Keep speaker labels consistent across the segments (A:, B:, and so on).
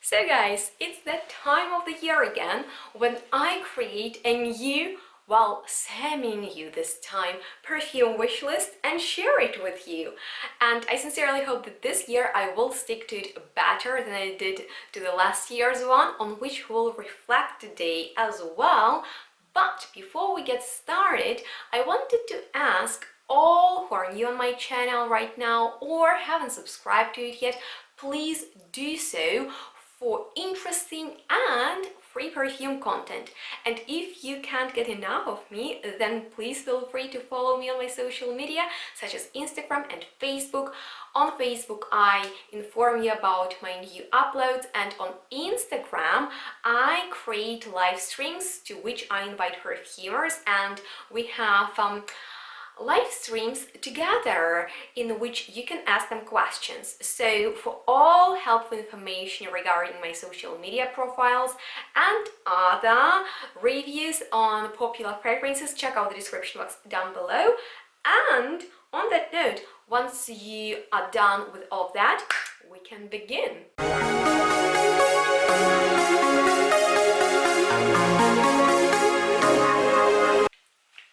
A: So guys, it's that time of the year again when I create a new, well, semi-new this time, perfume wish list and share it with you. And I sincerely hope that this year I will stick to it better than I did to the last year's one, on which we'll reflect today as well. But before we get started, I wanted to ask all who are new on my channel right now or haven't subscribed to it yet, please do so for interesting and free perfume content. And if you can't get enough of me, then please feel free to follow me on my social media such as Instagram and Facebook. On Facebook I inform you about my new uploads, and on Instagram I create live streams to which I invite perfumers, and we have live streams together in which you can ask them questions. So for all helpful information regarding my social media profiles and other reviews on popular fragrances, check out the description box down below. And on that note, once you are done with all of that, we can begin.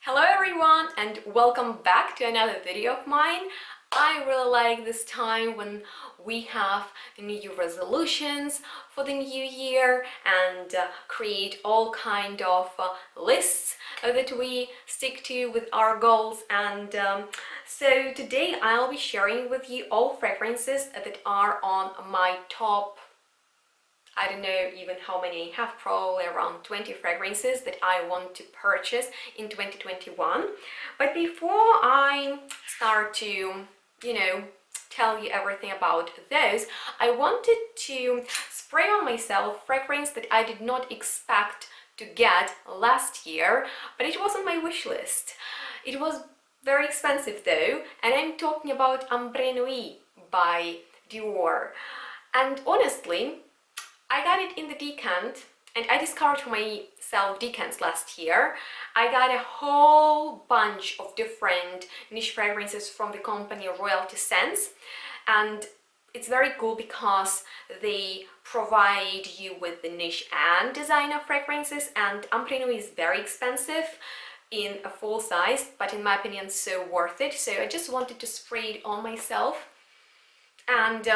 A: Hello everyone and welcome back to another video of mine. I really like this time when we have new resolutions for the new year and create all kind of lists that we stick to with our goals. And so today I'll be sharing with you all fragrances that are on my top, I don't know even how many, I have probably around 20 fragrances that I want to purchase in 2021. But before I start to, tell you everything about those, I wanted to spray on myself fragrance that I did not expect to get last year, but it was on my wish list. It was very expensive though, and I'm talking about Ambre Nuit by Dior. And honestly, I got it in the decant, and I discovered for myself decants last year. I got a whole bunch of different niche fragrances from the company Royalty Scents, and it's very cool because they provide you with the niche and designer fragrances, and Ambre Nuit is very expensive in a full size, but in my opinion so worth it. So I just wanted to spray it on myself and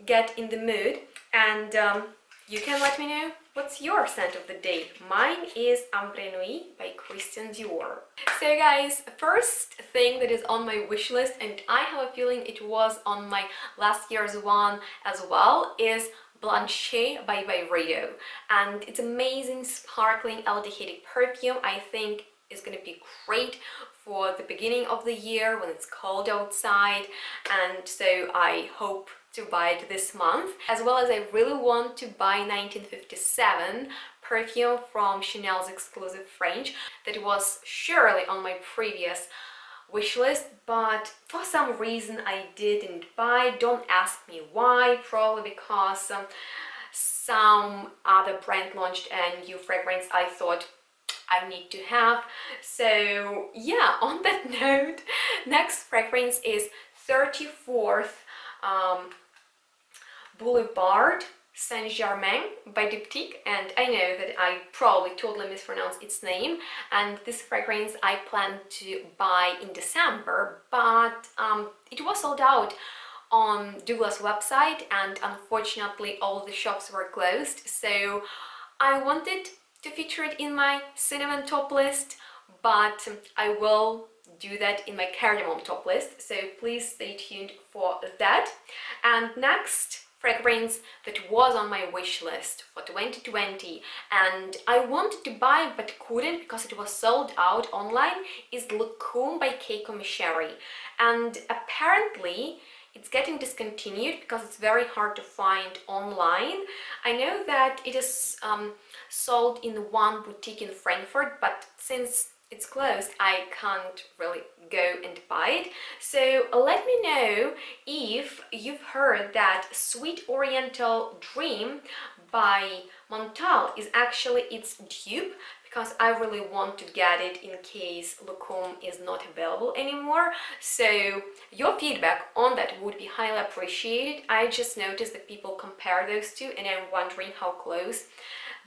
A: get in the mood, and you can let me know what's your scent of the day. Mine is Ambre Nuit by Christian Dior. So guys, first thing that is on my wish list, and I have a feeling it was on my last year's one as well, is Blanche by Byredo. And it's amazing, sparkling, aldehydic perfume. I think it's gonna be great for the beginning of the year when it's cold outside, and so I hope to buy it this month. As well as I really want to buy 1957 perfume from Chanel's exclusive range that was surely on my previous wish list, but for some reason I didn't buy. Don't ask me why, probably because some other brand launched a new fragrance I thought I need to have. So yeah, on that note, next fragrance is 34th Boulevard Saint-Germain by Diptyque, and I know that I probably totally mispronounced its name, and this fragrance I plan to buy in December, but it was sold out on Douglas website, and unfortunately all the shops were closed. So I wanted to feature it in my cinnamon top list, but I will do that in my cardamom top list, so please stay tuned for that. And next fragrance that was on my wish list for 2020 and I wanted to buy but couldn't because it was sold out online is Lacoum by Keiko Misheri, and apparently it's getting discontinued because it's very hard to find online. I know that it is sold in one boutique in Frankfurt, but since it's closed I can't really go and buy it. So let me know if you've heard that Sweet Oriental Dream by Montal is actually its dupe, because I really want to get it in case Lancôme is not available anymore. So your feedback on that would be highly appreciated. I just noticed that people compare those two and I'm wondering how close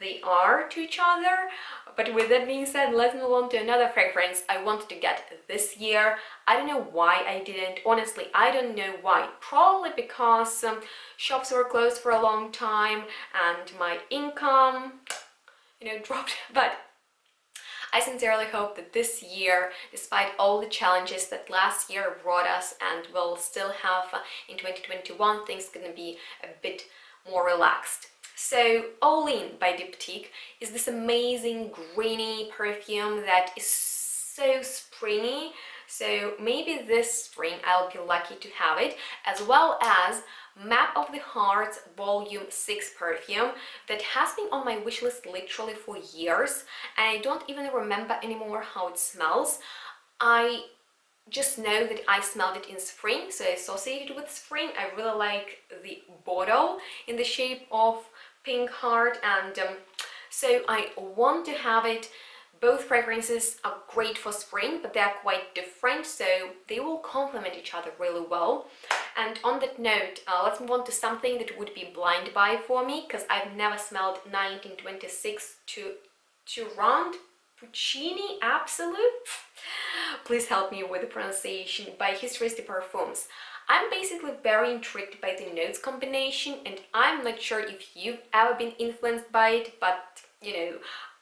A: they are to each other. But with that being said, let's move on to another fragrance I wanted to get this year. I don't know why I didn't. Honestly, I don't know why. Probably because shops were closed for a long time and my income, dropped. But I sincerely hope that this year, despite all the challenges that last year brought us and will still have in 2021, things are gonna be a bit more relaxed. So All In by Diptyque is this amazing greeny perfume that is so springy. So maybe this spring I'll be lucky to have it, as well as Map of the Hearts Volume 6 perfume that has been on my wish list literally for years, and I don't even remember anymore how it smells. I just know that I smelled it in spring, so I associate it with spring. I really like the bottle in the shape of pink heart, and so I want to have it. Both fragrances are great for spring, but they're quite different, so they will complement each other really well. And on that note, let's move on to something that would be blind buy for me, because I've never smelled 1926 Turand Puccini Absolute. Please help me with the pronunciation, by Histories de Parfums. I'm basically very intrigued by the notes combination, and I'm not sure if you've ever been influenced by it, but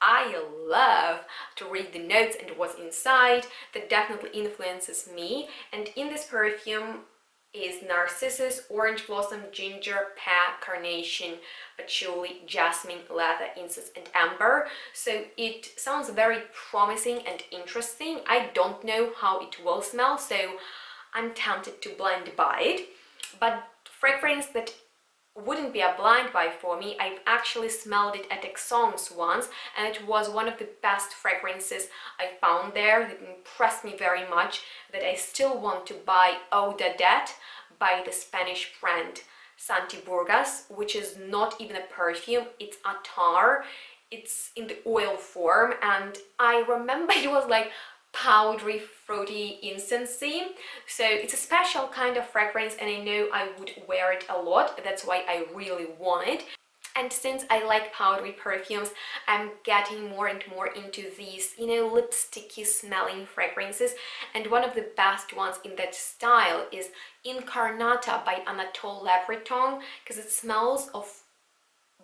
A: I love to read the notes and what's inside. That definitely influences me. And in this perfume is narcissus, orange blossom, ginger, pear, carnation, patchouli, jasmine, leather, incense, and amber. So it sounds very promising and interesting. I don't know how it will smell, so I'm tempted to blind buy it. But fragrance that wouldn't be a blind buy for me, I've actually smelled it at Exons once, and it was one of the best fragrances I found there that impressed me very much, that I still want to buy Eau d'Adet by the Spanish brand Santiburgas, which is not even a perfume, it's a tar. It's in the oil form, and I remember it was like powdery, fruity, incensey. So it's a special kind of fragrance, and I know I would wear it a lot. That's why I really want it. And since I like powdery perfumes, I'm getting more and more into these, lipsticky smelling fragrances. And one of the best ones in that style is Incarnata by Anatole Le Breton, because it smells of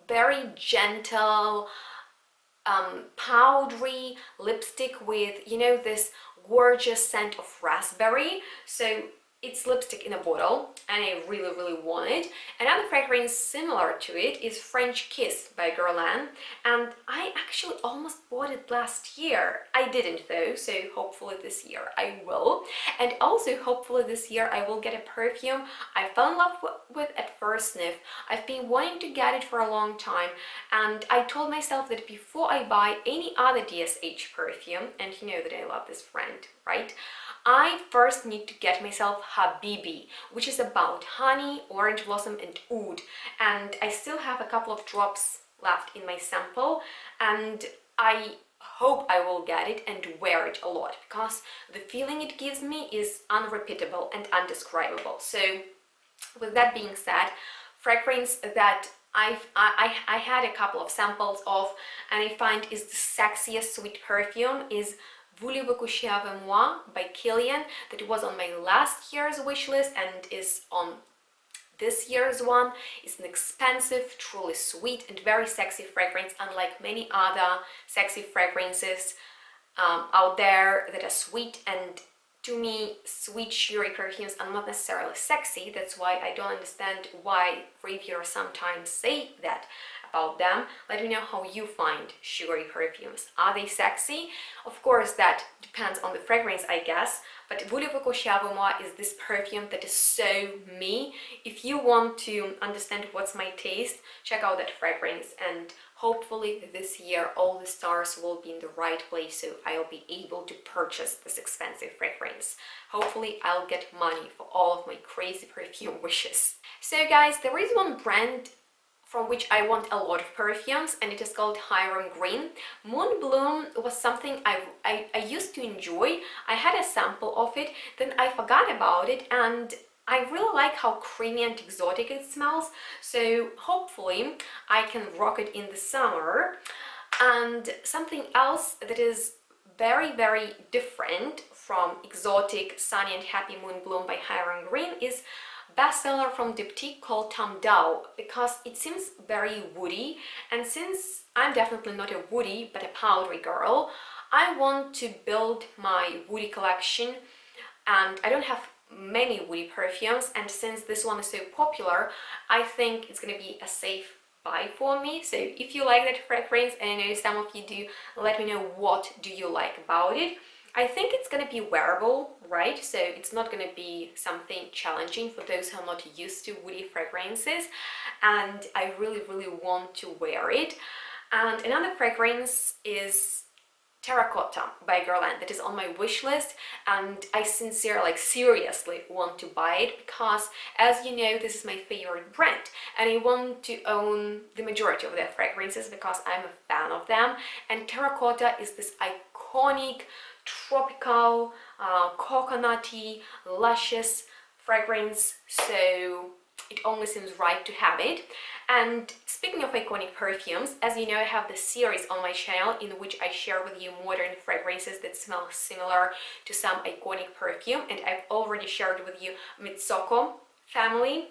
A: very gentle, powdery lipstick with, this gorgeous scent of raspberry. So it's lipstick in a bottle, and I really, really want it. Another fragrance similar to it is French Kiss by Guerlain, and I actually almost bought it last year. I didn't though, so hopefully this year I will. And also hopefully this year I will get a perfume I fell in love with at first sniff. I've been wanting to get it for a long time, and I told myself that before I buy any other DSH perfume, and you know that I love this brand, right? I first need to get myself Habibi, which is about honey, orange blossom, and oud. And I still have a couple of drops left in my sample, and I hope I will get it and wear it a lot, because the feeling it gives me is unrepeatable and undescribable. So with that being said, fragrance that I had a couple of samples of, and I find is the sexiest sweet perfume is Voulez-vous coucher avec moi by Kilian, that was on my last year's wish list and is on this year's one. It's an expensive, truly sweet and very sexy fragrance, unlike many other sexy fragrances out there that are sweet. And to me, sweet, sugary perfumes are not necessarily sexy. That's why I don't understand why reviewers sometimes say that about them. Let me know how you find sugary perfumes. Are they sexy? Of course, that depends on the fragrance, I guess, but Voulez-vous coucher avec moi is this perfume that is so me. If you want to understand what's my taste, check out that fragrance, and hopefully this year all the stars will be in the right place, so I'll be able to purchase this expensive fragrance. Hopefully I'll get money for all of my crazy perfume wishes. So guys, there is one brand from which I want a lot of perfumes, and it is called Hyrum Green. Moon Bloom was something I used to enjoy. I had a sample of it, then I forgot about it, and I really like how creamy and exotic it smells, so hopefully I can rock it in the summer. And something else that is very, very different from exotic, sunny and happy Moon Bloom by Hyrum Green is bestseller from Diptyque called Tom Dow, because it seems very woody, and since I'm definitely not a woody but a powdery girl, I want to build my woody collection, and I don't have many woody perfumes, and since this one is so popular, I think it's gonna be a safe buy for me. So if you like that fragrance, and I know some of you do, let me know what do you like about it. I think it's gonna be wearable, right? So it's not gonna be something challenging for those who are not used to woody fragrances, and I really, really want to wear it. And another fragrance is Terracotta by Guerlain that is on my wish list, and I sincerely, seriously want to buy it, because as you know, this is my favorite brand and I want to own the majority of their fragrances because I'm a fan of them. And Terracotta is this iconic tropical, coconutty, luscious fragrance, so it only seems right to have it. And speaking of iconic perfumes, as you know, I have this series on my channel in which I share with you modern fragrances that smell similar to some iconic perfume, and I've already shared with you Mitsoko family.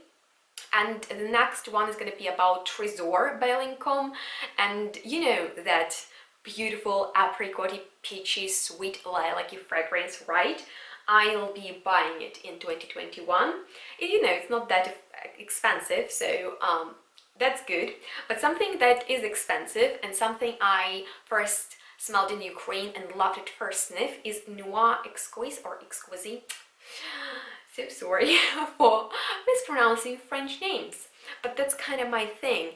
A: And the next one is going to be about Trésor by Lancôme, and you know that beautiful apricot peachy sweet lilac fragrance, right? I'll be buying it in 2021. You know, it's not that expensive, so that's good. But something that is expensive and something I first smelled in Ukraine and loved at first sniff is Noir Exquise or Exquisite. So sorry for mispronouncing French names, but that's kind of my thing.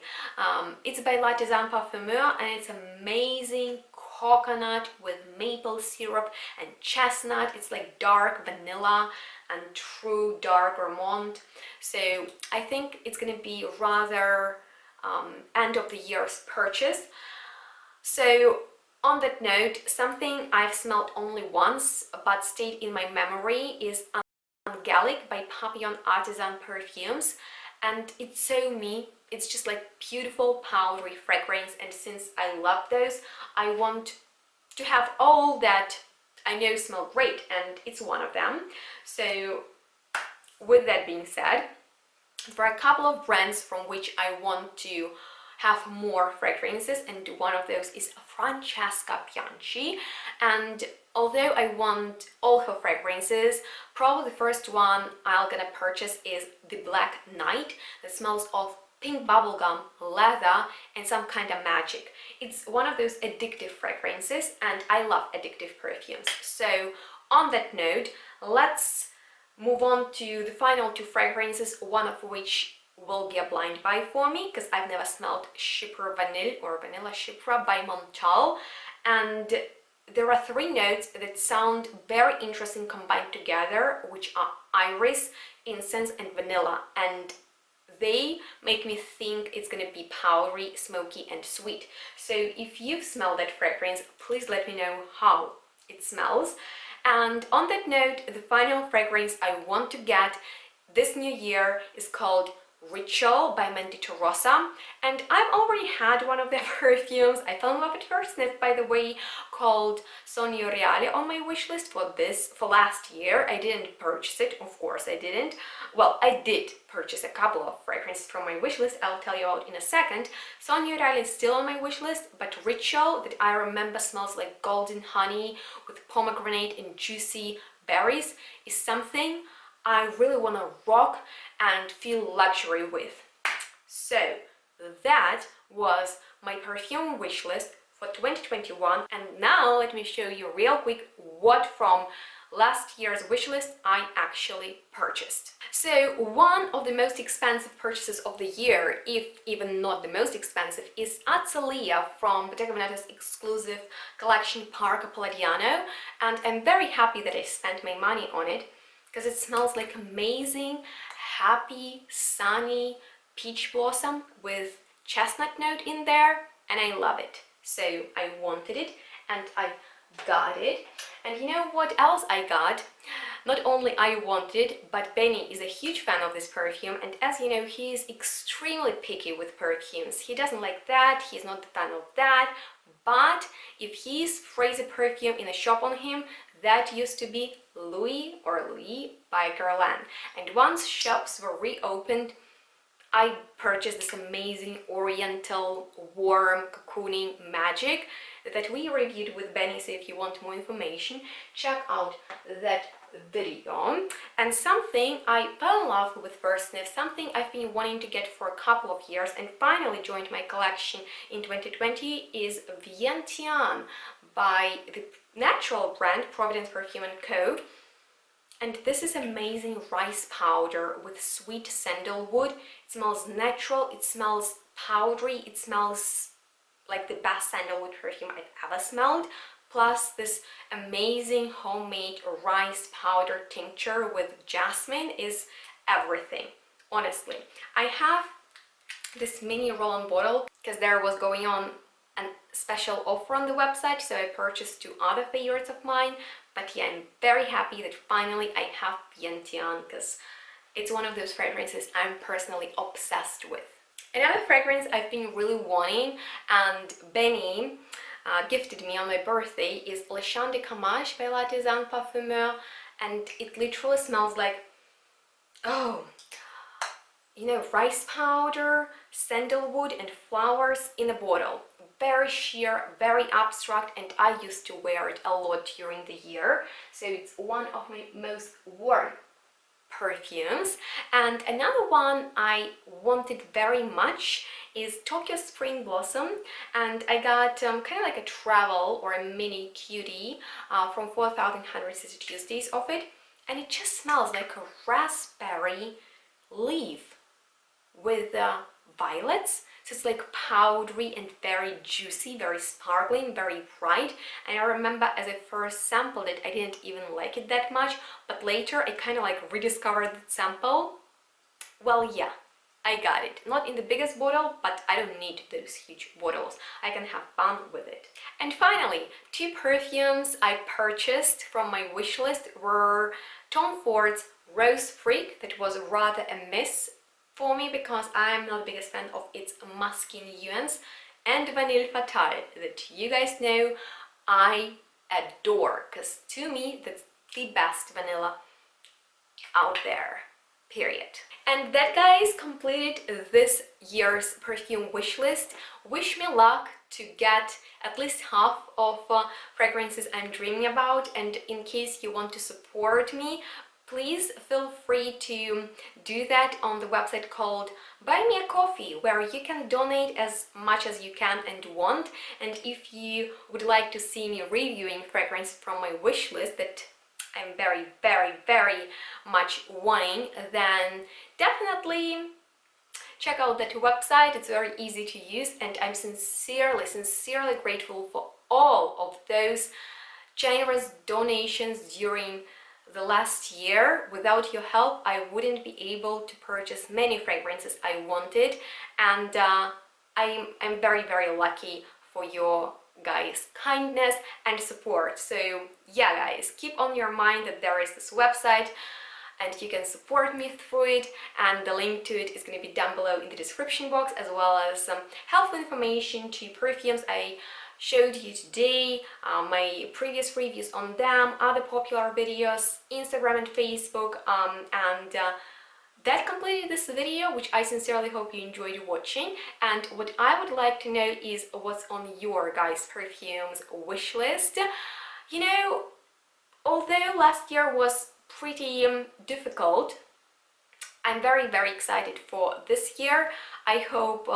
A: It's by L'Artisan Parfumeur, and it's amazing coconut with maple syrup and chestnut. It's like dark vanilla and true dark Vermont. So I think it's gonna be rather end of the year's purchase. So on that note, something I've smelled only once but stayed in my memory is Angelic by Papillon Artisan Perfumes, and it's so me. It's just like beautiful powdery fragrance, and since I love those, I want to have all that I know smell great, and it's one of them. So with that being said, for a couple of brands from which I want to have more fragrances, and one of those is Francesca Bianchi, and although I want all her fragrances, probably the first one I'm gonna purchase is the Black Knight that smells of pink bubblegum, leather and some kind of magic. It's one of those addictive fragrances, and I love addictive perfumes. So on that note, let's move on to the final two fragrances, one of which will be a blind buy for me because I've never smelled Chypre Vanille or Vanilla Chypre by Montal, and there are three notes that sound very interesting combined together, which are iris, incense and vanilla, and they make me think it's gonna be powdery, smoky and sweet. So if you've smelled that fragrance, please let me know how it smells. And on that note, the final fragrance I want to get this new year is called Ritual by Mendito Rosa, and I've already had one of their perfumes. I fell in love at first sniff, by the way, called Sogno Reale on my wish list for last year. I didn't purchase it, of course I didn't. Well, I did purchase a couple of fragrances from my wish list, I'll tell you about in a second. Sogno Reale is still on my wish list, but Ritual, that I remember smells like golden honey with pomegranate and juicy berries, is something I really want to rock and feel luxury with. So that was my perfume wish list for 2021, and now let me show you real quick what from last year's wish list I actually purchased. So one of the most expensive purchases of the year, if even not the most expensive, is Azalea from Bottega Veneta's exclusive collection Parco Palladiano, and I'm very happy that I spent my money on it because it smells like amazing, happy, sunny peach blossom with chestnut note in there, and I love it. So I wanted it and I got it. And you know what else I got? Not only I wanted it, but Benny is a huge fan of this perfume, and as you know, he is extremely picky with perfumes. He doesn't like that, he's not a fan of that, but if he sprays a perfume in a shop on him, that used to be Louis or Louis by Guerlain. And once shops were reopened, I purchased this amazing oriental warm cocooning magic that we reviewed with Benny, so if you want more information, check out that video. And something I fell in love with first sniff, something I've been wanting to get for a couple of years and finally joined my collection in 2020 is Vientiane by the natural brand Providence Perfume & Co. And this is amazing rice powder with sweet sandalwood. It smells natural, it smells powdery, it smells like the best sandalwood perfume I've ever smelled. Plus this amazing homemade rice powder tincture with jasmine is everything, honestly. I have this mini roll-on bottle because there was going on a special offer on the website, so I purchased two other favorites of mine. But yeah, I'm very happy that finally I have Vientiane because it's one of those fragrances I'm personally obsessed with. Another fragrance I've been really wanting and Benny gifted me on my birthday is Le Chant de Camage by L'Artisan Parfumeur, and it literally smells like, oh, you know, rice powder, sandalwood and flowers in a bottle. Very sheer, very abstract, and I used to wear it a lot during the year, so it's one of my most worn perfumes. And another one I wanted very much is Tokyo Spring Blossom, and I got kind of like a travel or a mini cutie from 4160 Tuesdays of it, and it just smells like a raspberry leaf with violets. So it's like powdery and very juicy, very sparkling, very bright. And I remember as I first sampled it, I didn't even like it that much, but later I kind of like rediscovered the sample. Well, yeah, I got it. Not in the biggest bottle, but I don't need those huge bottles. I can have fun with it. And finally, two perfumes I purchased from my wish list were Tom Ford's Rose Freak, that was rather a miss for me because I'm not the biggest fan of its musky nuance, and Vanille Fatale, that you guys know I adore, because to me that's the best vanilla out there, period. And that, guys, completed this year's perfume wish list. Wish me luck to get at least half of fragrances I'm dreaming about, and in case you want to support me, please feel free to do that on the website called Buy Me a Coffee, where you can donate as much as you can and want. And if you would like to see me reviewing fragrance from my wish list that I'm very, very, very much wanting, then definitely check out that website. It's very easy to use, and I'm sincerely, sincerely grateful for all of those generous donations during the last year. Without your help, I wouldn't be able to purchase many fragrances I wanted, and I'm very, very lucky for your guys' kindness and support. So yeah, guys, keep on your mind that there is this website and you can support me through it, and the link to it is going to be down below in the description box, as well as some helpful information to perfumes I showed you today, my previous reviews on them, other popular videos, Instagram and Facebook, and that completed this video, which I sincerely hope you enjoyed watching. And what I would like to know is what's on your guys' perfumes wish list. You know, although last year was pretty difficult, I'm very, very excited for this year. I hope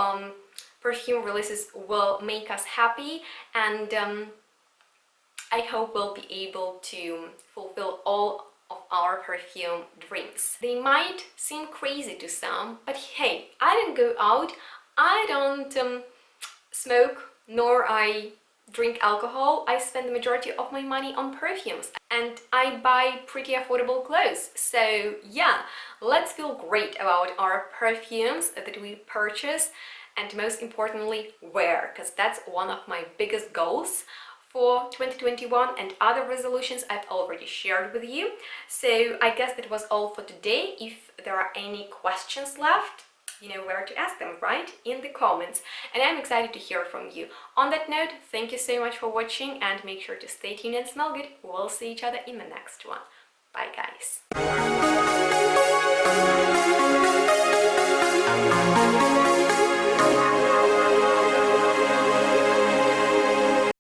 A: perfume releases will make us happy, and I hope we'll be able to fulfill all of our perfume dreams. They might seem crazy to some, but hey, I don't go out, I don't smoke, nor I drink alcohol. I spend the majority of my money on perfumes, and I buy pretty affordable clothes. So yeah, let's feel great about our perfumes that we purchase and most importantly, wear, because that's one of my biggest goals for 2021, and other resolutions I've already shared with you. So I guess that was all for today. If there are any questions left, you know where to ask them, right? In the comments. And I'm excited to hear from you. On that note, thank you so much for watching, and make sure to stay tuned and smell good. We'll see each other in the next one. Bye, guys.